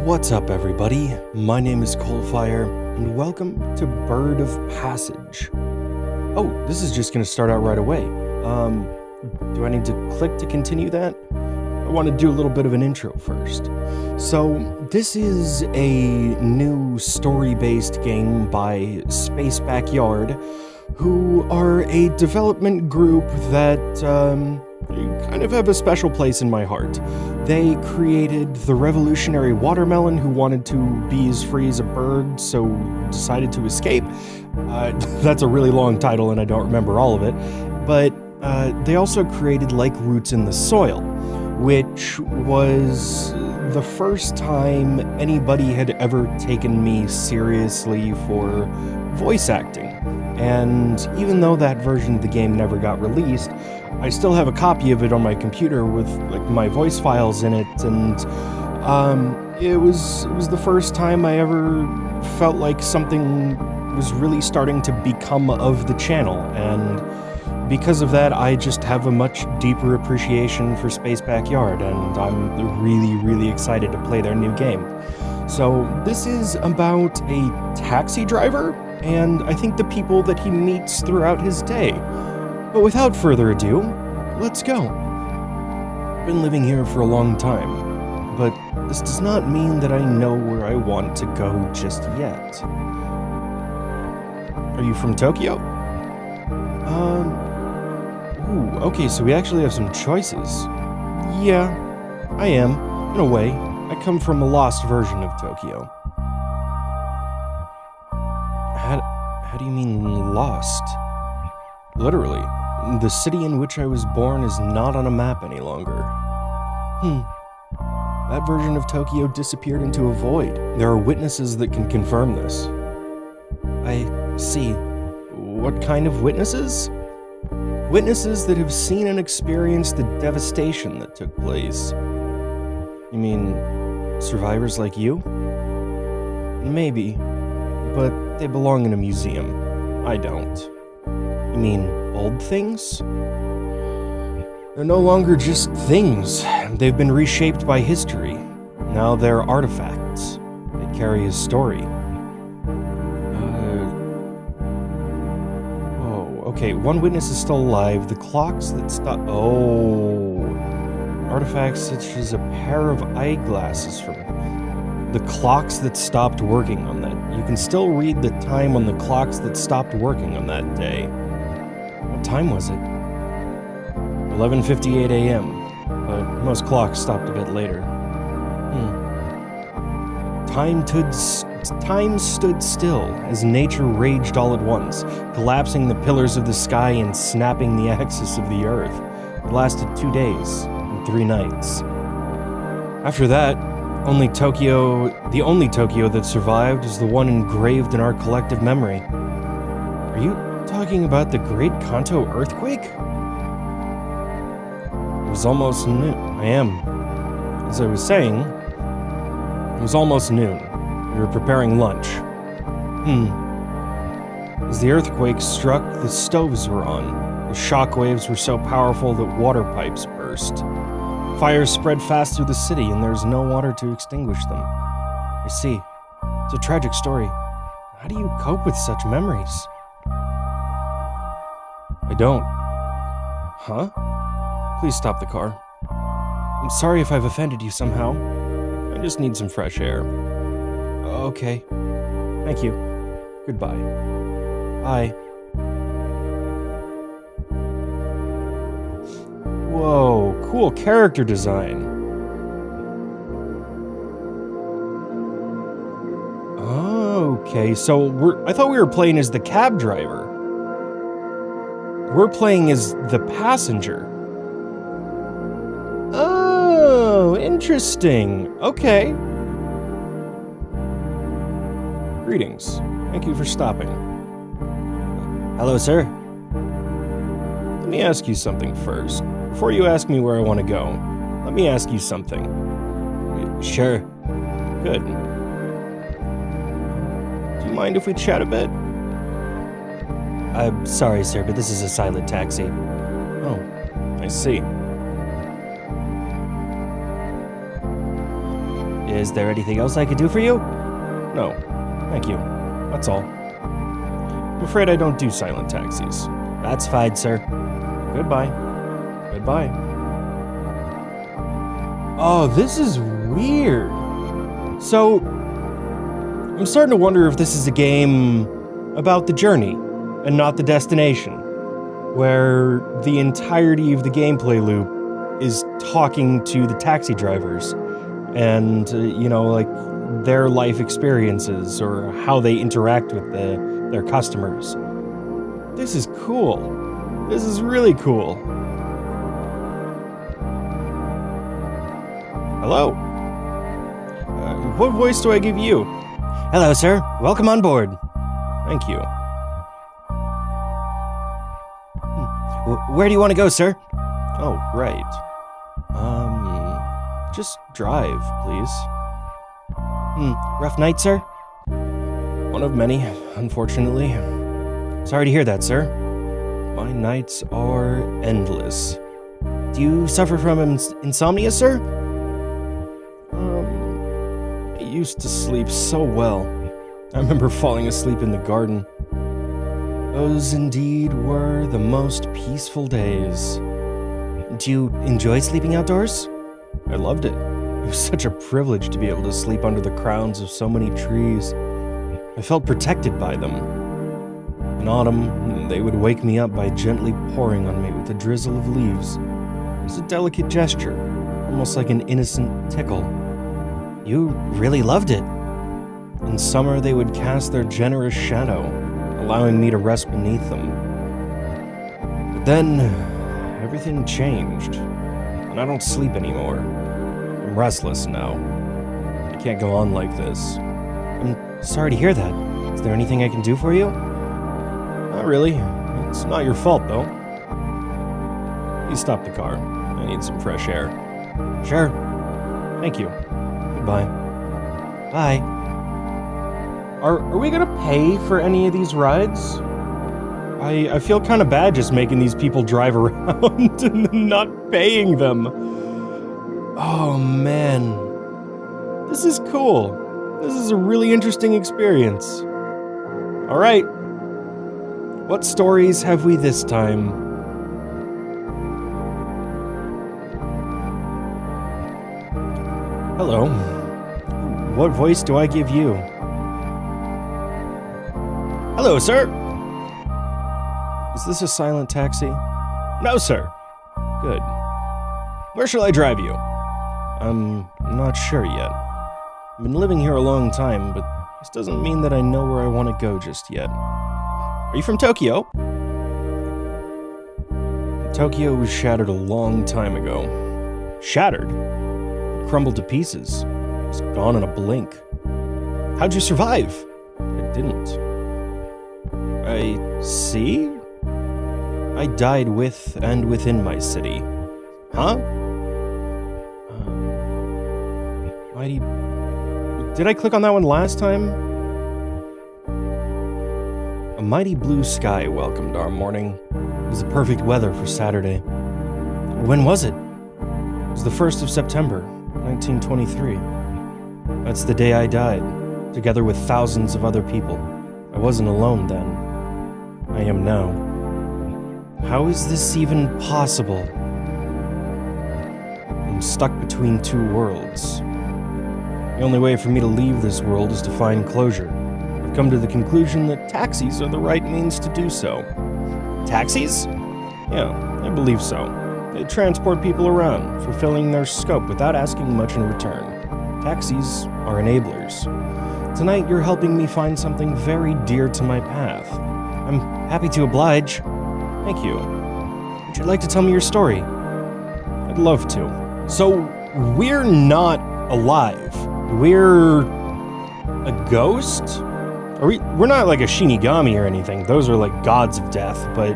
What's up, everybody? My name is CoalFire, and welcome to Bird of Passage. Oh, this is just going to start out right away. Do I need to click to continue that? I want to do a little bit of an intro first. So, this is a new story-based game by Space Backyard, who are a development group that, kind of have a special place in my heart. They created the revolutionary watermelon who wanted to be as free as a bird, so decided to escape. That's a really long title and I don't remember all of it. But they also created Like Roots in the Soil, which was the first time anybody had ever taken me seriously for voice acting. And even though that version of the game never got released, I still have a copy of it on my computer with like my voice files in it, and it was the first time I ever felt like something was really starting to become of the channel, and because of that, I just have a much deeper appreciation for Space Backyard, and I'm really excited to play their new game. So this is about a taxi driver, and I think the people that he meets throughout his day. But without further ado, let's go. I've been living here for a long time, but this does not mean that I know where I want to go just yet. Are you from Tokyo? Okay, so we actually have some choices. Yeah, I am, in a way. I come from a lost version of Tokyo. How do you mean lost? Literally. The city in which I was born is not on a map any longer. That version of Tokyo disappeared into a void. There are witnesses that can confirm this. I see. What kind of witnesses? Witnesses that have seen and experienced the devastation that took place. You mean survivors like you? Maybe, but they belong in a museum. I don't. You mean old things? They're no longer just things. They've been reshaped by history. Now they're artifacts. They carry a story. Okay, one witness is still alive. The clocks that stop... Oh. Artifacts such as a pair of eyeglasses from... The clocks that stopped working on that. You can still read the time on the clocks that stopped working on that day. What time was it? 11:58 a.m., but most clocks stopped a bit later. Time stood still as nature raged all at once, collapsing the pillars of the sky and snapping the axis of the earth. It lasted 2 days and 3 nights. After that, the only Tokyo that survived is the one engraved in our collective memory. Are you talking about the Great Kanto earthquake? It was almost noon. I am. As I was saying, it was almost noon. We were preparing lunch. As the earthquake struck, the stoves were on. The shock waves were so powerful that water pipes burst. Fires spread fast through the city, and there's no water to extinguish them. I see. It's a tragic story. How do you cope with such memories? I don't. Huh? Please stop the car. I'm sorry if I've offended you somehow. I just need some fresh air. Okay. Thank you. Goodbye. Bye. Whoa, cool character design. Okay, so I thought we were playing as the cab driver. We're playing as the passenger. Oh, interesting. Okay. Greetings. Thank you for stopping. Hello, sir. Let me ask you something first. Before you ask me where I want to go, let me ask you something. Sure. Good. Do you mind if we chat a bit? I'm sorry, sir, but this is a silent taxi. Oh, I see. Is there anything else I could do for you? No, thank you. That's all. I'm afraid I don't do silent taxis. That's fine, sir. Goodbye. Goodbye. Oh, this is weird. So, I'm starting to wonder if this is a game about the journey and not the destination, where the entirety of the gameplay loop is talking to the taxi drivers and, like their life experiences or how they interact with their customers. This is cool. This is really cool. Hello. What voice do I give you? Hello, sir. Welcome on board. Thank you. Where do you want to go, sir? Oh, right. Just drive, please. Rough night, sir? One of many, unfortunately. Sorry to hear that, sir. My nights are endless. Do you suffer from insomnia, sir? I used to sleep so well. I remember falling asleep in the garden. Those indeed were the most peaceful days. Do you enjoy sleeping outdoors? I loved it. It was such a privilege to be able to sleep under the crowns of so many trees. I felt protected by them. In autumn, they would wake me up by gently pouring on me with a drizzle of leaves. It was a delicate gesture, almost like an innocent tickle. You really loved it. In summer, they would cast their generous shadow, allowing me to rest beneath them. But then, everything changed, and I don't sleep anymore. I'm restless now. I can't go on like this. I'm sorry to hear that. Is there anything I can do for you? Not really. It's not your fault, though. Please stop the car. I need some fresh air. Sure. Thank you. Goodbye. Bye. Are we gonna pay for any of these rides? I feel kind of bad just making these people drive around and not paying them. Oh, man. This is cool. This is a really interesting experience. All right. What stories have we this time? Hello. What voice do I give you? Hello, sir. Is this a silent taxi? No, sir. Good. Where shall I drive you? I'm not sure yet. I've been living here a long time, but this doesn't mean that I know where I want to go just yet. Are you from Tokyo? Tokyo was shattered a long time ago. Shattered? It crumbled to pieces. It was gone in a blink. How'd you survive? I didn't. I see? I died with and within my city. Huh? Mighty... Did I click on that one last time? A mighty blue sky welcomed our morning. It was the perfect weather for Saturday. When was it? It was the 1st of September, 1923. That's the day I died, together with thousands of other people. I wasn't alone then. I am now. How is this even possible? I'm stuck between two worlds. The only way for me to leave this world is to find closure. I've come to the conclusion that taxis are the right means to do so. Taxis? Yeah, I believe so. They transport people around, fulfilling their scope without asking much in return. Taxis are enablers. Tonight, you're helping me find something very dear to my path. I'm happy to oblige. Thank you. Would you like to tell me your story? I'd love to. So, we're not alive. We're a ghost? We're not like a Shinigami or anything. Those are like gods of death, but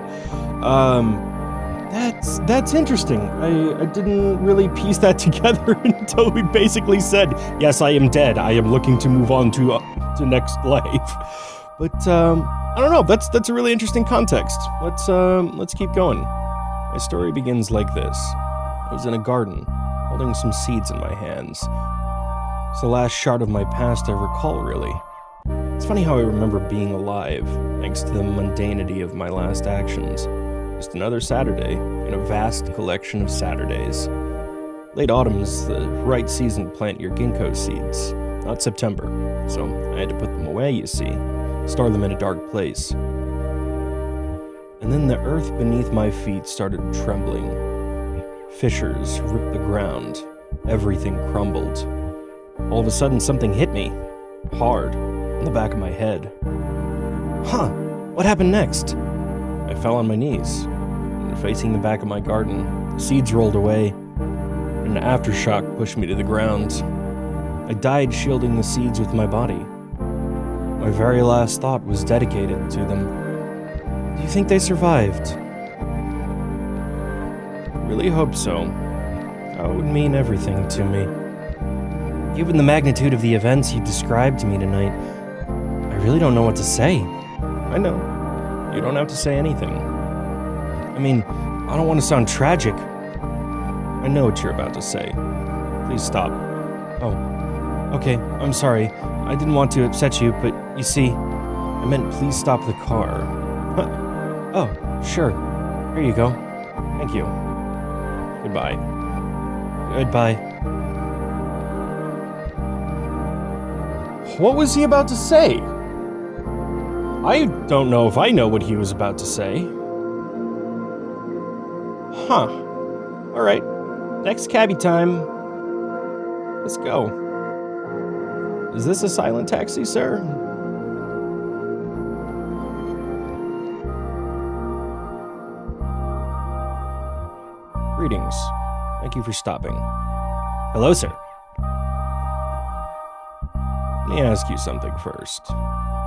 that's interesting. I didn't really piece that together until we basically said, yes, I am dead. I am looking to move on to next life. But I don't know. That's a really interesting context. Let's keep going. My story begins like this. I was in a garden, holding some seeds in my hands. It's the last shard of my past I recall, really. It's funny how I remember being alive, thanks to the mundanity of my last actions. Just another Saturday, in a vast collection of Saturdays. Late autumn is the right season to plant your ginkgo seeds, not September, so I had to put them away, you see, store them in a dark place. And then the earth beneath my feet started trembling. Fissures ripped the ground, everything crumbled. All of a sudden something hit me, hard, on the back of my head. Huh, what happened next? I fell on my knees, and facing the back of my garden, the seeds rolled away, and an aftershock pushed me to the ground. I died shielding the seeds with my body. My very last thought was dedicated to them. Do you think they survived? I really hope so. That would mean everything to me. Given the magnitude of the events you described to me tonight, I really don't know what to say. I know. You don't have to say anything. I mean, I don't want to sound tragic. I know what you're about to say. Please stop. Oh, okay, I'm sorry. I didn't want to upset you, but you see, I meant please stop the car. Huh. Oh, sure. Here you go. Thank you. Goodbye. Goodbye. What was he about to say? I don't know if I know what he was about to say. Huh. Alright. Next cabbie time. Let's go. Is this a silent taxi, sir? Greetings. Thank you for stopping. Hello, sir. Let me ask you something first.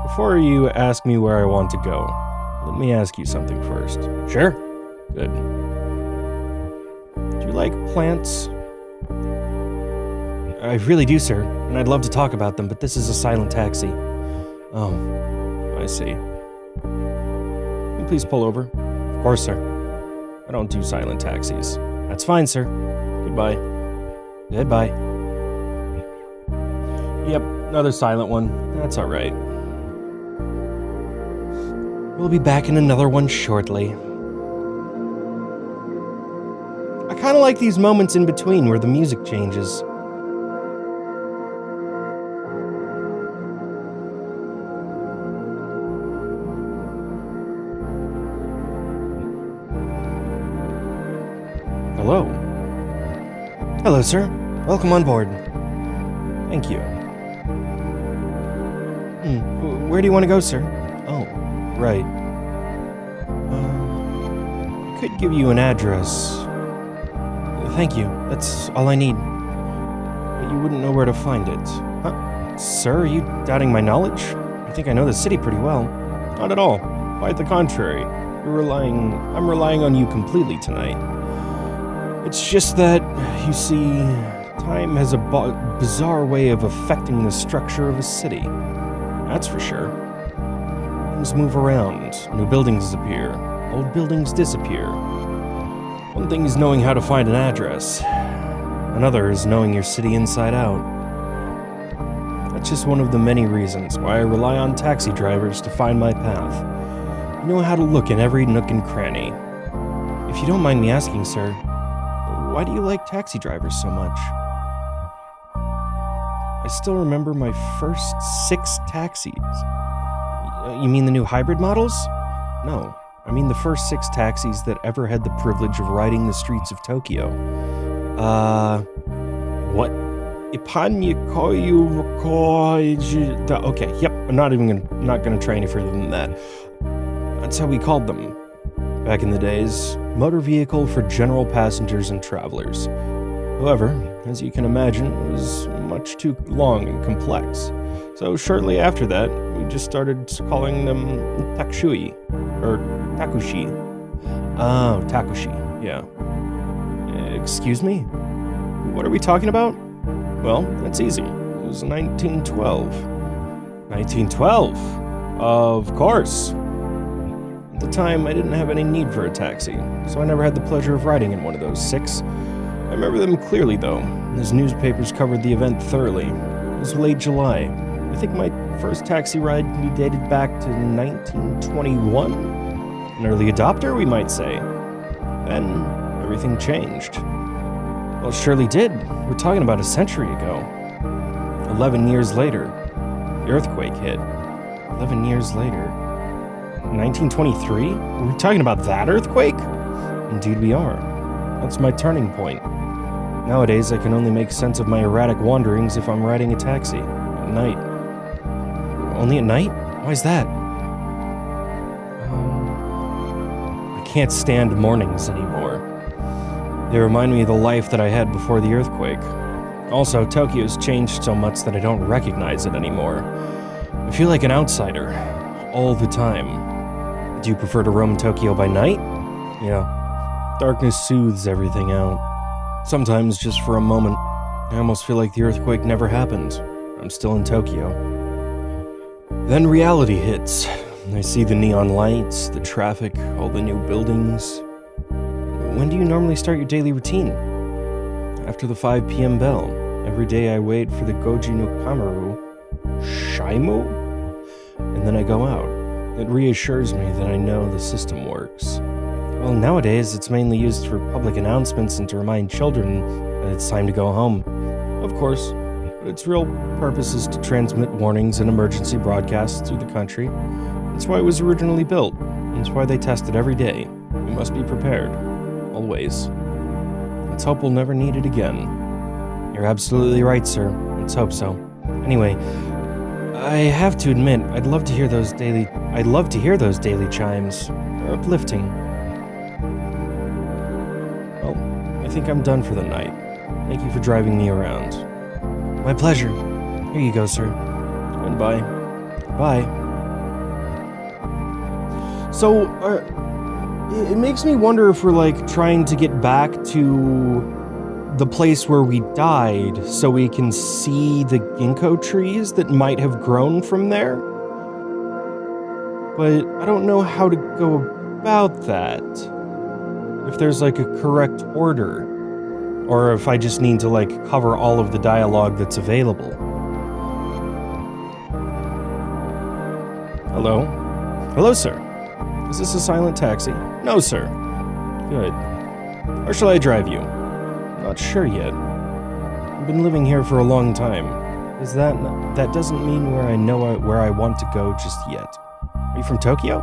Before you ask me where I want to go, let me ask you something first. Sure? Good. Do you like plants? I really do, sir, and I'd love to talk about them, but this is a silent taxi. Oh, I see. Can you please pull over? Of course, sir. I don't do silent taxis. That's fine, sir. Goodbye. Goodbye. Yep, another silent one. That's alright. We'll be back in another one shortly. I kinda like these moments in between where the music changes. Hello. Hello, sir. Welcome on board. Thank you. Where do you want to go, sir? Oh, right. I could give you an address. Thank you. That's all I need. But you wouldn't know where to find it. Huh? Sir, are you doubting my knowledge? I think I know the city pretty well. Not at all. Quite the contrary. I'm relying on you completely tonight. It's just that, you see, time has a bizarre way of affecting the structure of a city. That's for sure. Things move around, new buildings appear, old buildings disappear. One thing is knowing how to find an address. Another is knowing your city inside out. That's just one of the many reasons why I rely on taxi drivers to find my path. You know how to look in every nook and cranny. If you don't mind me asking, sir, why do you like taxi drivers so much? I still remember my first 6 taxis. You mean the new hybrid models? No, I mean the first 6 taxis that ever had the privilege of riding the streets of Tokyo. What? Okay, yep, I'm not gonna try any further than that. That's how we called them. Back in the days, motor vehicle for general passengers and travelers. However, as you can imagine, it was much too long and complex. So shortly after that, we just started calling them takushui, or takushi. Oh, takushi, yeah. Excuse me? What are we talking about? Well, that's easy. It was 1912. 1912? Of course. At the time, I didn't have any need for a taxi, so I never had the pleasure of riding in one of those 6. I remember them clearly, though, as newspapers covered the event thoroughly. It was late July. I think my first taxi ride can be dated back to 1921? An early adopter, we might say. Then, everything changed. Well, it surely did. We're talking about a century ago. 11 years later, the earthquake hit. 11 years later. 1923? Are we talking about that earthquake? Indeed we are. That's my turning point. Nowadays, I can only make sense of my erratic wanderings if I'm riding a taxi. At night. Only at night? Why's that? I can't stand mornings anymore. They remind me of the life that I had before the earthquake. Also, Tokyo's changed so much that I don't recognize it anymore. I feel like an outsider. All the time. Do you prefer to roam Tokyo by night? Yeah. Darkness soothes everything out. Sometimes, just for a moment, I almost feel like the earthquake never happened. I'm still in Tokyo. Then reality hits. I see the neon lights, the traffic, all the new buildings. When do you normally start your daily routine? After the 5 p.m. bell. Every day I wait for the Goji no Kamaru, Shaimu? And then I go out. It reassures me that I know the system works. Well, nowadays it's mainly used for public announcements and to remind children that it's time to go home. Of course, but its real purpose is to transmit warnings and emergency broadcasts through the country. That's why it was originally built. That's why they test it every day. We must be prepared. Always. Let's hope we'll never need it again. You're absolutely right, sir. Let's hope so. Anyway, I have to admit, I'd love to hear those daily chimes. They're uplifting. Well, I think I'm done for the night. Thank you for driving me around. My pleasure. Here you go, sir. Goodbye. Bye. So, it makes me wonder if we're, trying to get back to the place where we died so we can see the ginkgo trees that might have grown from there. But I don't know how to go about that. If there's, a correct order. Or if I just need to, cover all of the dialogue that's available. Hello? Hello, sir. Is this a silent taxi? No, sir. Good. Or shall I drive you? Not sure yet. I've been living here for a long time. That doesn't mean where I want to go just yet. Are you from Tokyo?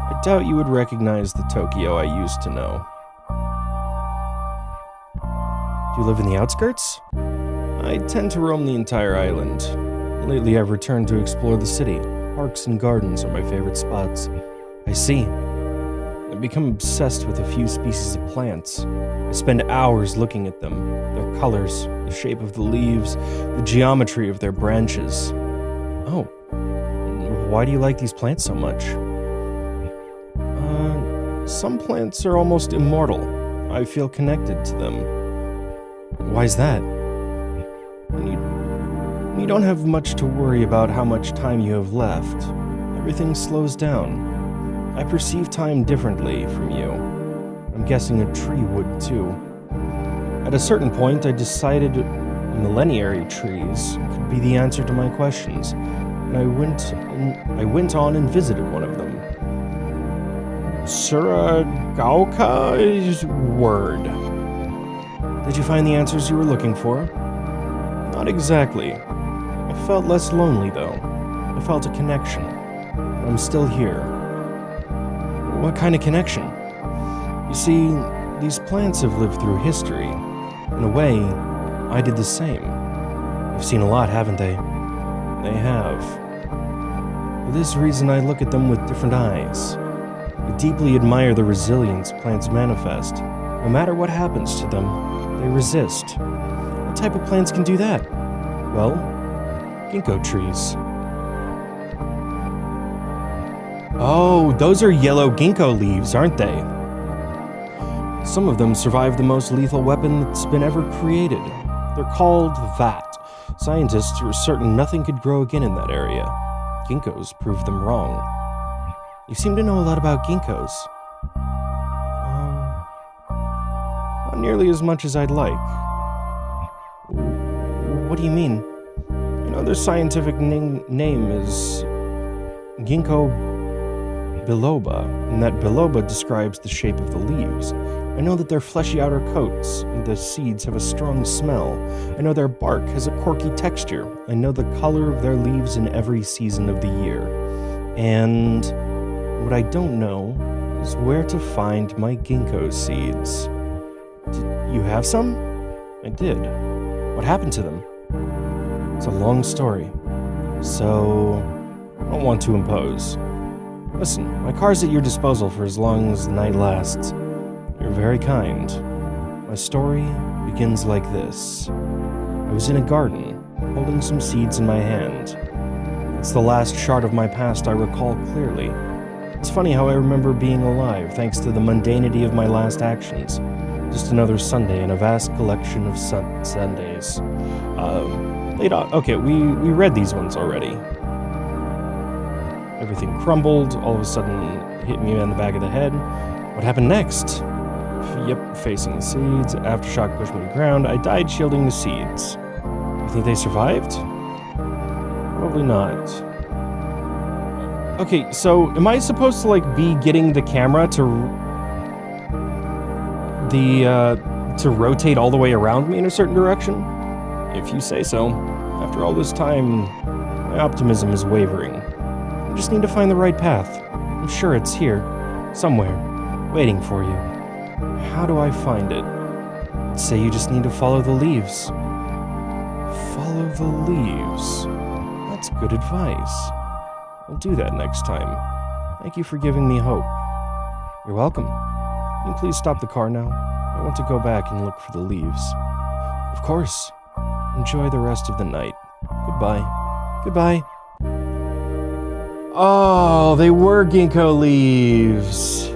I doubt you would recognize the Tokyo I used to know. Do you live in the outskirts? I tend to roam the entire island. Lately I've returned to explore the city. Parks and gardens are my favorite spots. I see. I've become obsessed with a few species of plants. I spend hours looking at them, their colors, the shape of the leaves, the geometry of their branches. Oh, why do you like these plants so much? Some plants are almost immortal. I feel connected to them. Why's that? You don't have much to worry about how much time you have left. Everything slows down. I perceive time differently from you. I'm guessing a tree would too. At a certain point, I decided millenniary trees could be the answer to my questions, and I went on and visited one of them. Suragaoka's word. Did you find the answers you were looking for? Not exactly. I felt less lonely, though. I felt a connection. I'm still here. What kind of connection? You see, these plants have lived through history. In a way, I did the same. I've seen a lot, haven't they? They have. For this reason, I look at them with different eyes. I deeply admire the resilience plants manifest. No matter what happens to them, they resist. What type of plants can do that? Well, ginkgo trees. Oh, those are yellow ginkgo leaves, aren't they? Some of them survive the most lethal weapon that's been ever created. They're called that. Scientists were certain nothing could grow again in that area. Ginkgos proved them wrong. You seem to know a lot about ginkgos. Not nearly as much as I'd like. What do you mean? I know their scientific name is Ginkgo biloba, and that biloba describes the shape of the leaves. I know that their fleshy outer coats and the seeds have a strong smell. I know their bark has a quirky texture. I know the color of their leaves in every season of the year. And what I don't know is where to find my ginkgo seeds. Did you have some? I did. What happened to them? It's a long story, so I don't want to impose. Listen, my car's at your disposal for as long as the night lasts. You're very kind. My story begins like this. I was in a garden, holding some seeds in my hand. It's the last shard of my past I recall clearly. It's funny how I remember being alive thanks to the mundanity of my last actions. Just another Sunday in a vast collection of Sundays. Okay, we read these ones already. Everything crumbled, all of a sudden hit me on the back of the head. What happened next? Yep, facing the seeds. Aftershock pushed me to the ground. I died shielding the seeds. You think they survived? Probably not. Okay, so am I supposed to be getting the camera to rotate all the way around me in a certain direction? If you say so. After all this time, my optimism is wavering. I just need to find the right path. I'm sure it's here, somewhere, waiting for you. How do I find it? I'd say you just need to follow the leaves. Follow the leaves. That's good advice. I'll do that next time. Thank you for giving me hope. You're welcome. Can you please stop the car now? I want to go back and look for the leaves. Of course. Enjoy the rest of the night. Goodbye. Goodbye. Oh, they were ginkgo leaves.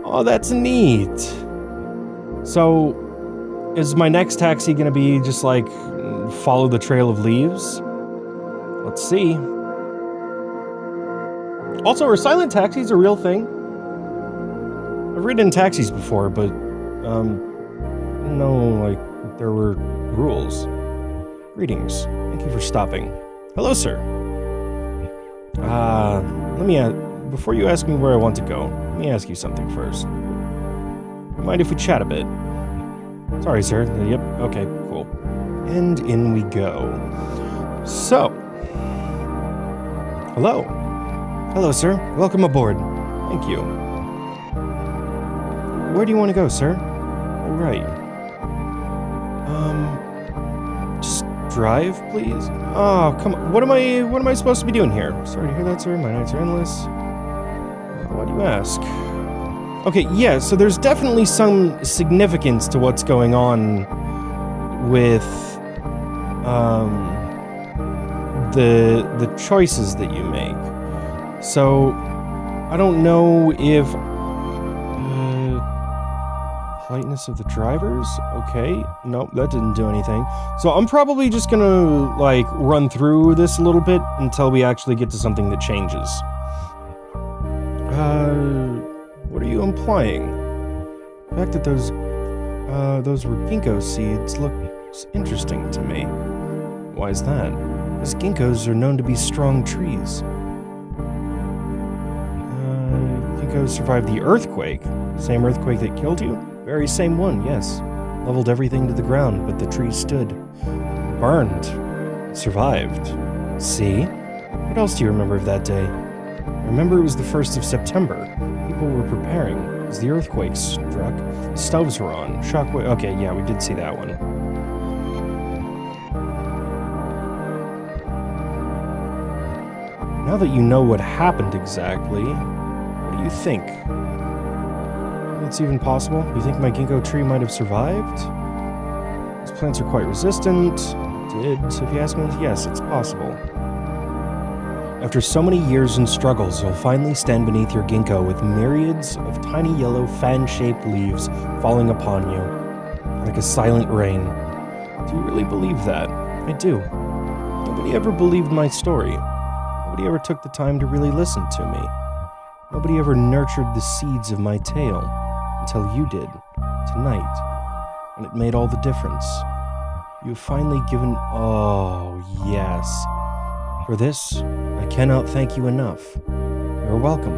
Oh, that's neat. So, is my next taxi gonna be just follow the trail of leaves? Let's see. Also, are silent taxis a real thing? I've ridden in taxis before, but, I didn't know, there were rules. Greetings. Thank you for stopping. Hello, sir. Before you ask me where I want to go, let me ask you something first. Mind if we chat a bit? Sorry, sir. Yep, okay, cool. And in we go. So. Hello. Hello, sir. Welcome aboard. Thank you. Where do you want to go, sir? All right. Just drive, please? Oh, come on. What am I supposed to be doing here? Sorry to hear that, sir. My nights are endless. Why do you ask? Okay, yeah, so there's definitely some significance to what's going on with the choices that you make. So I don't know if politeness of the drivers? Okay, nope, that didn't do anything. So I'm probably just gonna run through this a little bit until we actually get to something that changes. What are you implying? The fact that those were ginkgo seeds looks interesting to me. Why is that? Because ginkgos are known to be strong trees. Ginkgos survived the earthquake. Same earthquake that killed you? Very same one, yes. Leveled everything to the ground, but the tree stood. Burned. Survived. See? What else do you remember of that day? I remember it was the 1st of September. People were preparing as the earthquake struck. Stoves were on. Shockwave. Okay, yeah, we did see that one. Now that you know what happened exactly, what do you think? It's even possible? You think my ginkgo tree might have survived? These plants are quite resistant. So if you ask me, yes, it's possible. After so many years and struggles, you'll finally stand beneath your ginkgo with myriads of tiny yellow fan-shaped leaves falling upon you, like a silent rain. Do you really believe that? I do. Nobody ever believed my story. Nobody ever took the time to really listen to me. Nobody ever nurtured the seeds of my tale until you did, tonight, and it made all the difference. You've finally given. Oh, yes. For this, I cannot thank you enough. You're welcome.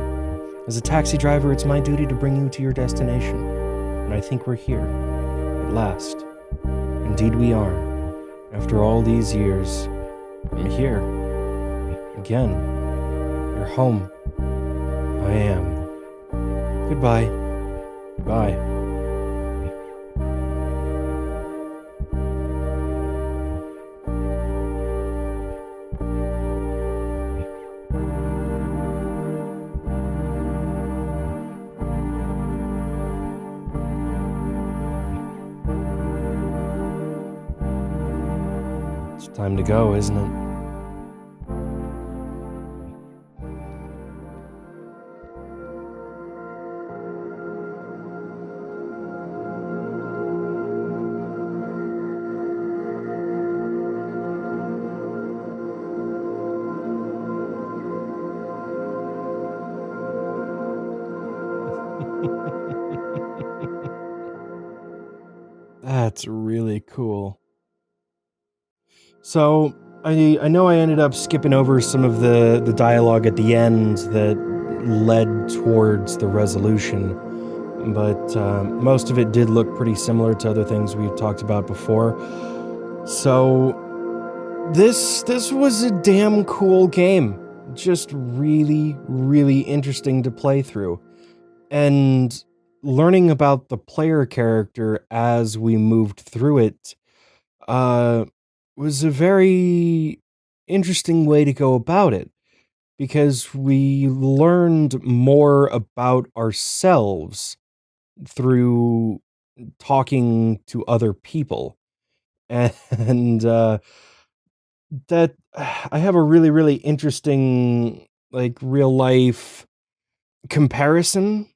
As a taxi driver, it's my duty to bring you to your destination, and I think we're here, at last. Indeed, we are. After all these years, I'm here. Again. You're home. I am. Goodbye. Goodbye. It's time to go, isn't it? That's really cool. So, I know I ended up skipping over some of the dialogue at the end that led towards the resolution, but most of it did look pretty similar to other things we've talked about before. So, this was a damn cool game. Just really, really interesting to play through. And learning about the player character as we moved through it uh, was a very interesting way to go about it because we learned more about ourselves through talking to other people. And that I have a really, really interesting, like, real life comparison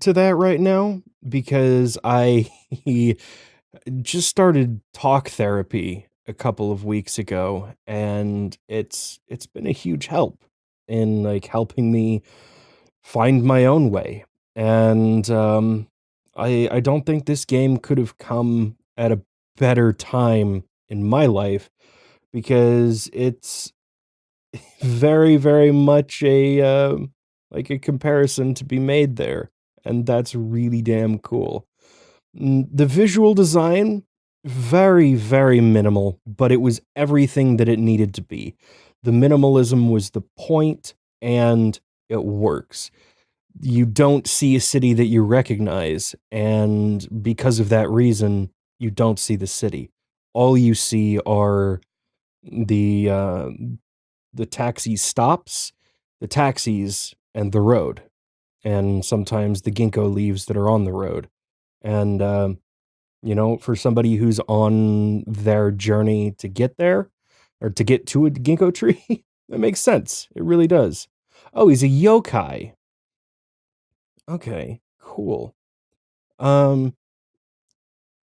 to that right now because I just started talk therapy a couple of weeks ago, and it's been a huge help in, like, helping me find my own way. And I don't think this game could have come at a better time in my life because it's very, very much a like a comparison to be made there, and that's really damn cool. The visual design, very, very minimal, but it was everything that it needed to be. The minimalism was the point, and it works. You don't see a city that you recognize, and because of that reason, you don't see the city. All you see are the uh, the taxi stops, the taxis, and the road, and sometimes the ginkgo leaves that are on the road. And for somebody who's on their journey to get there or to get to a ginkgo tree, that makes sense. It really does. Oh, he's a yokai. Okay, cool. Um,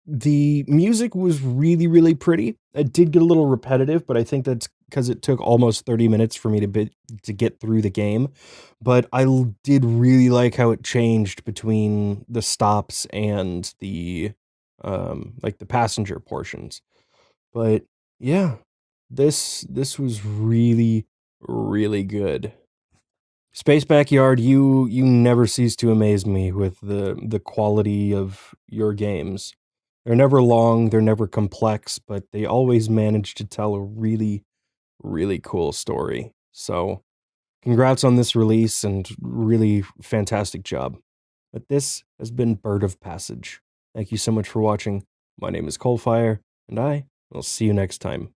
the music was really, really pretty. It did get a little repetitive, but I think that's because it took almost 30 minutes for me to get through the game. But did really like how it changed between the stops and the like the passenger portions. But yeah, this was really, really good. Space Backyard, you never cease to amaze me with the quality of your games. They're never long, they're never complex, but they always manage to tell a really, really cool story. So, congrats on this release and really fantastic job. But this has been Bird of Passage. Thank you so much for watching. My name is CoalFire, and I will see you next time.